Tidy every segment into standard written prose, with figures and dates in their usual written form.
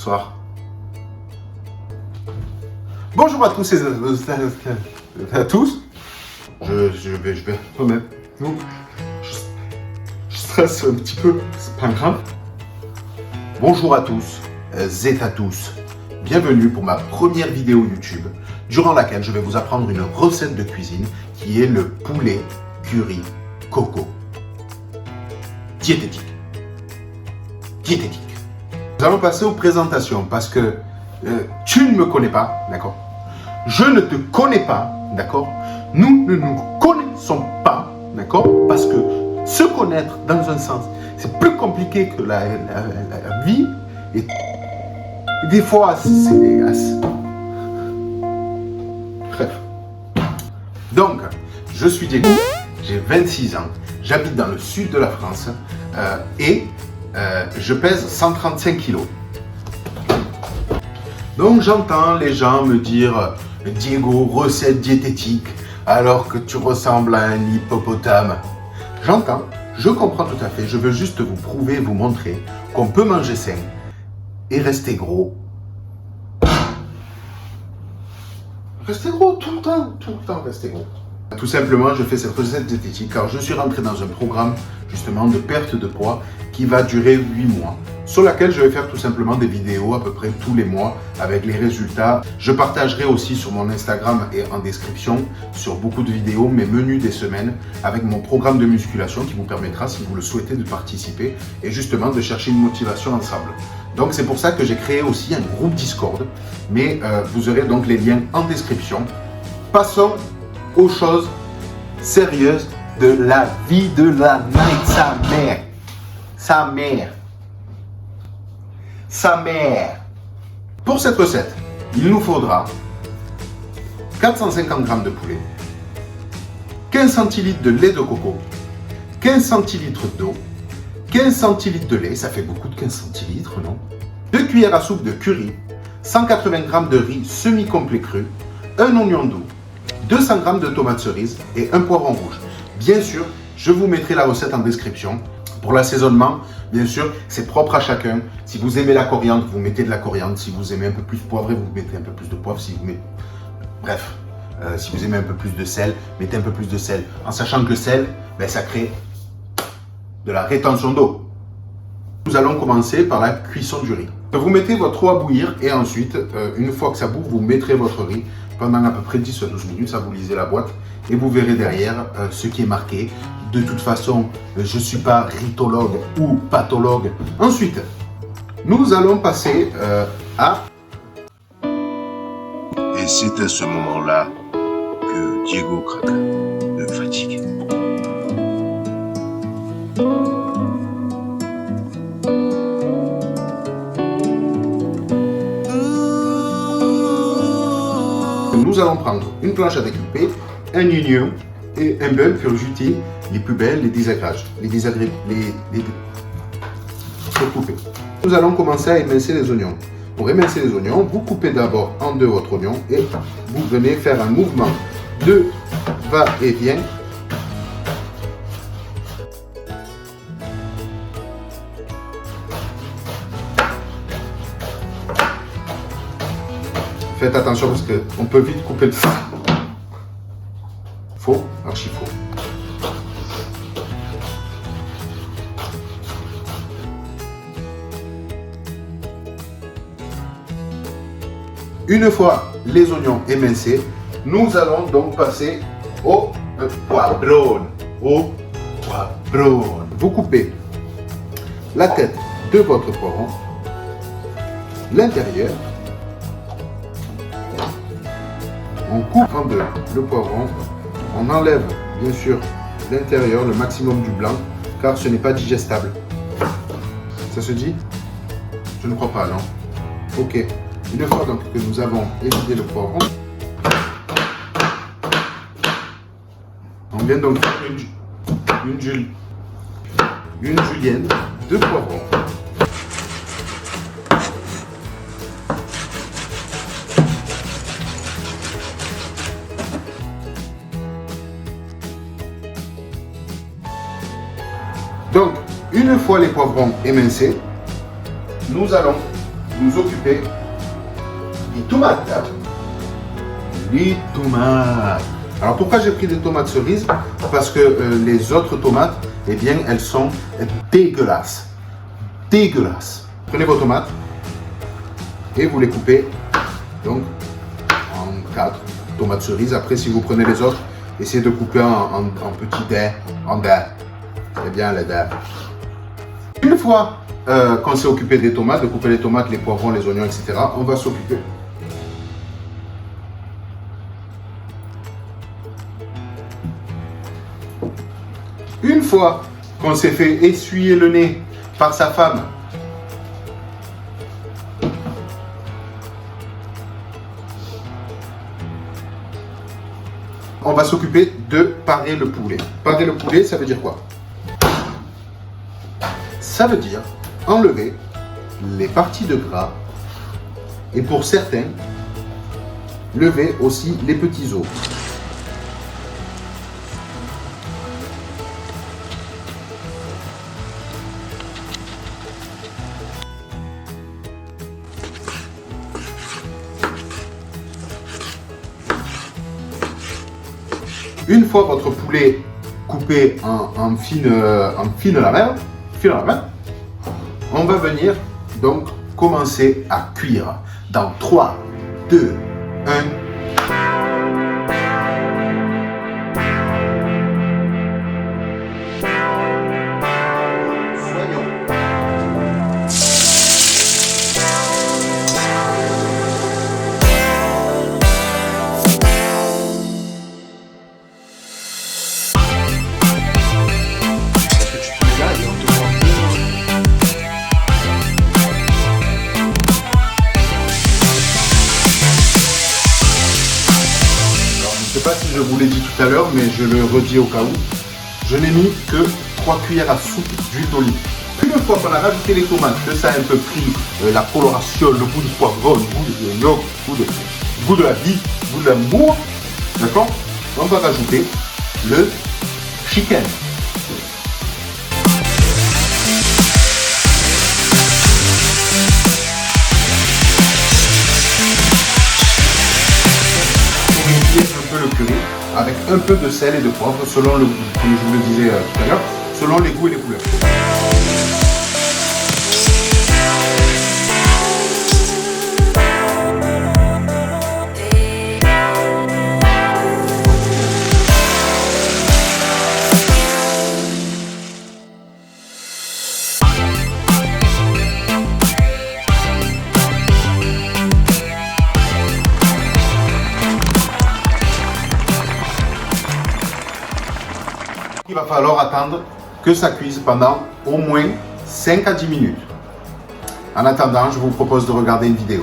Bonsoir. Bonjour à tous et à tous. Je vais remettre. Je stresse un petit peu, c'est pas grave. Bonjour à tous et à tous. Bienvenue pour ma première vidéo YouTube, durant laquelle je vais vous apprendre une recette de cuisine qui est le poulet curry coco. Diététique. Nous allons passer aux présentations parce que tu ne me connais pas, d'accord? Je ne te connais pas, d'accord? Nous ne nous connaissons pas, d'accord? Parce que se connaître dans un sens, c'est plus compliqué que la vie. Et des fois, c'est assez... Bref. Donc, je suis Diego, j'ai 26 ans, j'habite dans le sud de la France et je pèse 135 kilos. Donc j'entends les gens me dire « Diego, recette diététique, alors que tu ressembles à un hippopotame. » J'entends, je comprends tout à fait, je veux juste vous prouver, vous montrer qu'on peut manger sain et rester gros. Rester gros tout le temps rester gros. Tout simplement, je fais cette recette diététique car je suis rentré dans un programme justement de perte de poids qui va durer 8 mois, sur laquelle je vais faire tout simplement des vidéos à peu près tous les mois avec les résultats. Je partagerai aussi sur mon Instagram et en description sur beaucoup de vidéos mes menus des semaines avec mon programme de musculation qui vous permettra, si vous le souhaitez, de participer et justement de chercher une motivation ensemble. Donc c'est pour ça que j'ai créé aussi un groupe Discord, mais vous aurez donc les liens en description. Passons aux choses sérieuses de la vie de la night. Sa mère. Pour cette recette, il nous faudra 450 g de poulet, 15 centilitres de lait de coco, 15 centilitres d'eau, 15 centilitres de lait, ça fait beaucoup de 15 centilitres, non? 2 cuillères à soupe de curry, 180 g de riz semi-complet cru, un oignon doux, 200 g de tomates cerises et un poivron rouge. Bien sûr, je vous mettrai la recette en description. Pour l'assaisonnement, bien sûr, c'est propre à chacun. Si vous aimez la coriandre, vous mettez de la coriandre. Si vous aimez un peu plus poivré, vous mettez un peu plus de poivre. Si vous mettez... Bref, si vous aimez un peu plus de sel, mettez un peu plus de sel. En sachant que le sel, ça crée de la rétention d'eau. Nous allons commencer par la cuisson du riz. Vous mettez votre eau à bouillir et ensuite, une fois que ça bout, vous mettrez votre riz pendant à peu près 10 à 12 minutes. Ça, vous lisez la boîte et vous verrez derrière ce qui est marqué. De toute façon, je ne suis pas ritologue ou pathologue. Ensuite, nous allons passer à... Et c'est à ce moment-là que Diego craque de fatigue. Nous allons prendre une planche à découper, un oignon et un beurre pour jeter les plus belles, les désagréables, couper. Nous allons commencer à émincer les oignons. Pour émincer les oignons, vous coupez d'abord en deux votre oignon et vous venez faire un mouvement de va-et-vient. Faites attention parce qu'on peut vite couper le feu. Faux, archi faux. Une fois les oignons émincés, nous allons donc passer au poivron. Vous coupez la tête de votre poivron, l'intérieur. On coupe en deux le poivron, on enlève bien sûr l'intérieur, le maximum du blanc, car ce n'est pas digestible. Ça se dit? Je ne crois pas, non? Ok. Une fois donc que nous avons évidé le poivron, on vient donc faire une julienne de poivron. Donc, une fois les poivrons émincés, nous allons nous occuper des tomates. Les tomates. Alors pourquoi j'ai pris des tomates cerises? Parce que les autres tomates, eh bien, elles sont dégueulasses. Dégueulasses. Prenez vos tomates et vous les coupez donc en 4 tomates cerises. Après, si vous prenez les autres, essayez de couper en petits dés, en dés. C'est bien les dés. Une fois qu'on s'est occupé des tomates, de couper les tomates, les poivrons, les oignons, etc., on va s'occuper une fois qu'on s'est fait essuyer le nez par sa femme, on va s'occuper de parer le poulet. Parer le poulet, ça veut dire quoi? Ça veut dire enlever les parties de gras et pour certains, lever aussi les petits os. Une fois votre poulet coupé en fine lamelle, on va venir donc commencer à cuire dans 3, 2, 1. Je ne sais pas si je vous l'ai dit tout à l'heure, mais je le redis au cas où. Je n'ai mis que 3 cuillères à soupe d'huile d'olive. Une fois qu'on a rajouté les tomates, que ça a un peu pris la coloration, le goût du poivron, le goût de l'oignon, le goût de la vie, le goût de l'amour, d'accord? On va rajouter le chicken. Un peu le curry avec un peu de sel et de poivre selon le goût, comme je vous le disais tout à l'heure, selon les goûts et les couleurs. Il va falloir attendre que ça cuise pendant au moins 5 à 10 minutes. En attendant, je vous propose de regarder une vidéo.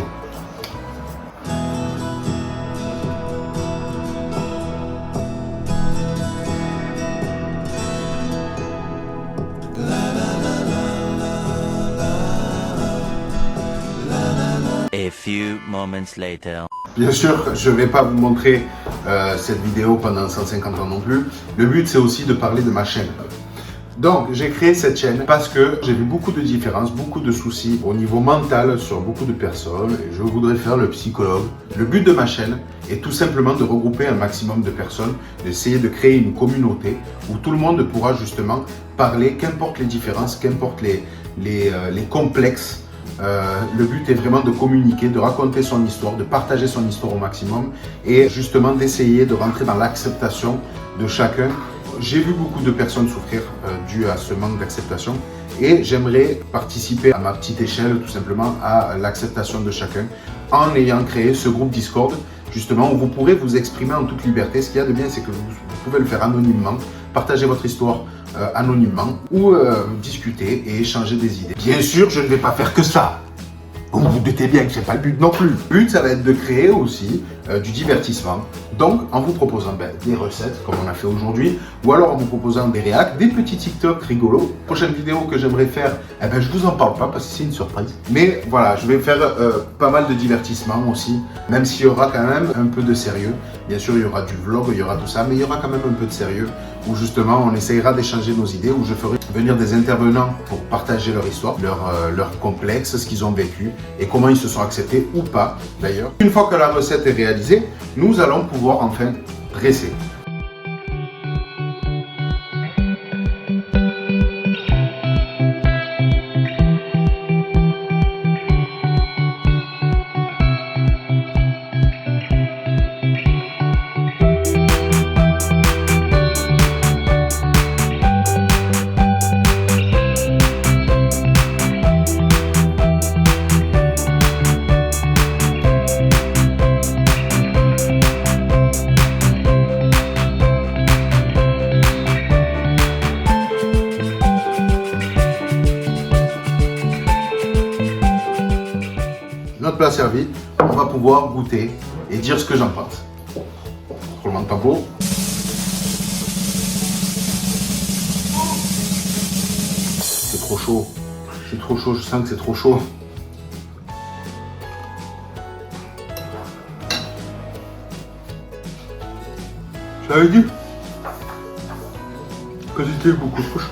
A few moments later. Bien sûr, je ne vais pas vous montrer cette vidéo pendant 150 ans non plus. Le but, c'est aussi de parler de ma chaîne. Donc, j'ai créé cette chaîne parce que j'ai vu beaucoup de différences, beaucoup de soucis au niveau mental sur beaucoup de personnes. Et je voudrais faire le psychologue. Le but de ma chaîne est tout simplement de regrouper un maximum de personnes, d'essayer de créer une communauté où tout le monde pourra justement parler, qu'importe les différences, qu'importe les complexes. Le but est vraiment de communiquer, de raconter son histoire, de partager son histoire au maximum et justement d'essayer de rentrer dans l'acceptation de chacun. J'ai vu beaucoup de personnes souffrir dû à ce manque d'acceptation et j'aimerais participer à ma petite échelle tout simplement à l'acceptation de chacun en ayant créé ce groupe Discord justement où vous pourrez vous exprimer en toute liberté. Ce qu'il y a de bien, c'est que vous pouvez le faire anonymement, partager votre histoire anonymement ou discuter et échanger des idées. Bien sûr, je ne vais pas faire que ça. Vous vous doutez bien que ce n'est pas le but non plus. Le but, ça va être de créer aussi du divertissement. Donc, en vous proposant des recettes, comme on a fait aujourd'hui, ou alors en vous proposant des réacs, des petits TikTok rigolos. Prochaine vidéo que j'aimerais faire, je vous en parle pas parce que c'est une surprise. Mais voilà, je vais faire pas mal de divertissement aussi, même s'il y aura quand même un peu de sérieux. Bien sûr, il y aura du vlog, il y aura tout ça, mais il y aura quand même un peu de sérieux, où justement, on essayera d'échanger nos idées, où je ferai venir des intervenants pour partager leur histoire, leur complexe, ce qu'ils ont vécu et comment ils se sont acceptés ou pas d'ailleurs. Une fois que la recette est réalisée, nous allons pouvoir enfin dresser. Notre plat servi, on va pouvoir goûter et dire ce que j'en pense. Roulement de tambour. C'est trop chaud. C'est trop chaud, je sens que c'est trop chaud. J'avais dit que c'était beaucoup trop chaud.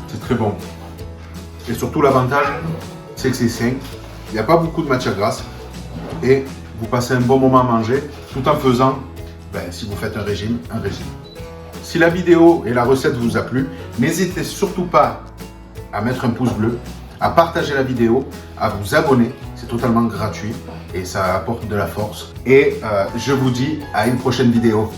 C'est très bon. Et surtout l'avantage, c'est que c'est sain. Il n'y a pas beaucoup de matière grasse et vous passez un bon moment à manger tout en faisant, si vous faites un régime, un régime. Si la vidéo et la recette vous a plu, n'hésitez surtout pas à mettre un pouce bleu, à partager la vidéo, à vous abonner, c'est totalement gratuit et ça apporte de la force. Et je vous dis à une prochaine vidéo.